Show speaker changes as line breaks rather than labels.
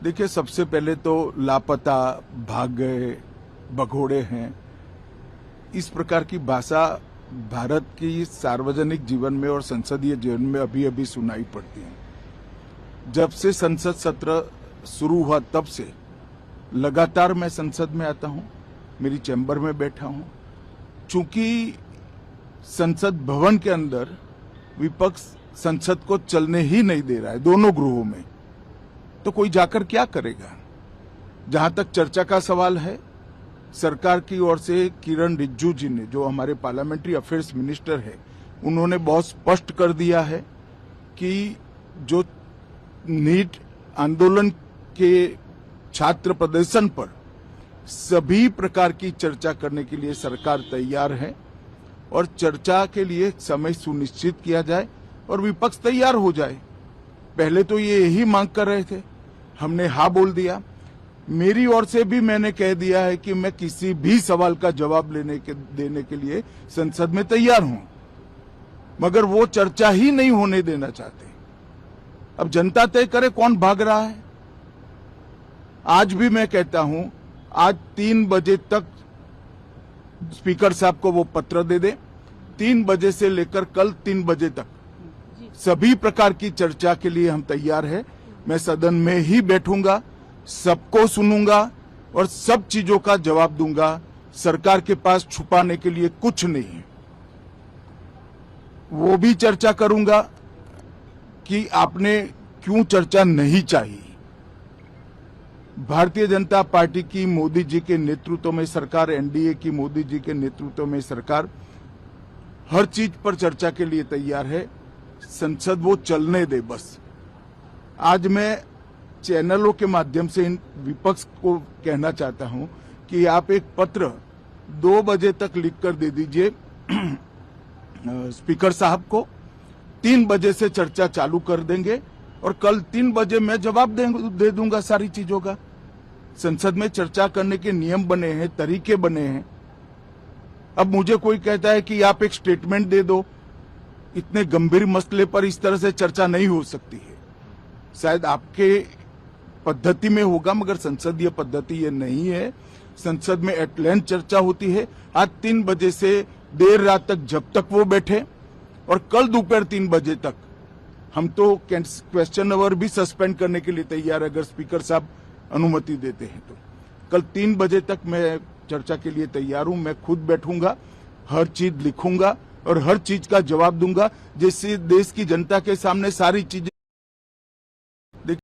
देखिए, सबसे पहले तो लापता, भाग गए, भगोड़े हैं, इस प्रकार की भाषा भारत की सार्वजनिक जीवन में और संसदीय जीवन में अभी अभी सुनाई पड़ती है। जब से संसद सत्र शुरू हुआ तब से लगातार मैं संसद में आता हूं, मेरी चैम्बर में बैठा हूं। चूंकि संसद भवन के अंदर विपक्ष संसद को चलने ही नहीं दे रहा है, दोनों गृहों में, तो कोई जाकर क्या करेगा। जहां तक चर्चा का सवाल है, सरकार की ओर से किरण रिजिजू जी ने, जो हमारे पार्लियामेंट्री अफेयर्स मिनिस्टर है, उन्होंने बहुत स्पष्ट कर दिया है कि जो नीट आंदोलन के छात्र प्रदर्शन पर सभी प्रकार की चर्चा करने के लिए सरकार तैयार है और चर्चा के लिए समय सुनिश्चित किया जाए और विपक्ष तैयार हो जाए। पहले तो ये यही मांग कर रहे थे, हमने हाँ बोल दिया। मेरी ओर से भी मैंने कह दिया है कि मैं किसी भी सवाल का जवाब देने के लिए संसद में तैयार हूं, मगर वो चर्चा ही नहीं होने देना चाहते। अब जनता तय करे कौन भाग रहा है। आज भी मैं कहता हूं, आज 3 बजे तक स्पीकर साहब को वो पत्र दे दे। 3 बजे से लेकर कल 3 बजे तक सभी प्रकार की चर्चा के लिए हम तैयार हैं। मैं सदन में ही बैठूंगा, सबको सुनूंगा और सब चीजों का जवाब दूंगा। सरकार के पास छुपाने के लिए कुछ नहीं है। वो भी चर्चा करूंगा कि आपने क्यों चर्चा नहीं चाहिए। भारतीय जनता पार्टी की मोदी जी के नेतृत्व में सरकार, एनडीए की मोदी जी के नेतृत्व में सरकार हर चीज पर चर्चा के लिए तैयार है। संसद वो चलने दे बस। आज मैं चैनलों के माध्यम से इन विपक्ष को कहना चाहता हूं कि आप एक पत्र 2 बजे तक लिखकर दे दीजिए स्पीकर साहब को। 3 बजे से चर्चा चालू कर देंगे और कल 3 बजे मैं जवाब दे दूंगा सारी चीजों का। संसद में चर्चा करने के नियम बने हैं, तरीके बने हैं। अब मुझे कोई कहता है कि आप एक स्टेटमेंट दे दो, इतने गंभीर मसले पर इस तरह से चर्चा नहीं हो सकती है। शायद आपके पद्धति में होगा, मगर संसदीय पद्धति ये नहीं है। संसद में एट लेंथ चर्चा होती है। आज 3 बजे से देर रात तक, जब तक वो बैठे, और कल दोपहर 3 बजे तक हम तो क्वेश्चन आवर भी सस्पेंड करने के लिए तैयार है, अगर स्पीकर साहब अनुमति देते हैं तो। कल 3 बजे तक मैं चर्चा के लिए तैयार हूं। मैं खुद बैठूंगा, हर चीज लिखूंगा और हर चीज का जवाब दूंगा, जिससे देश की जनता के सामने सारी चीजें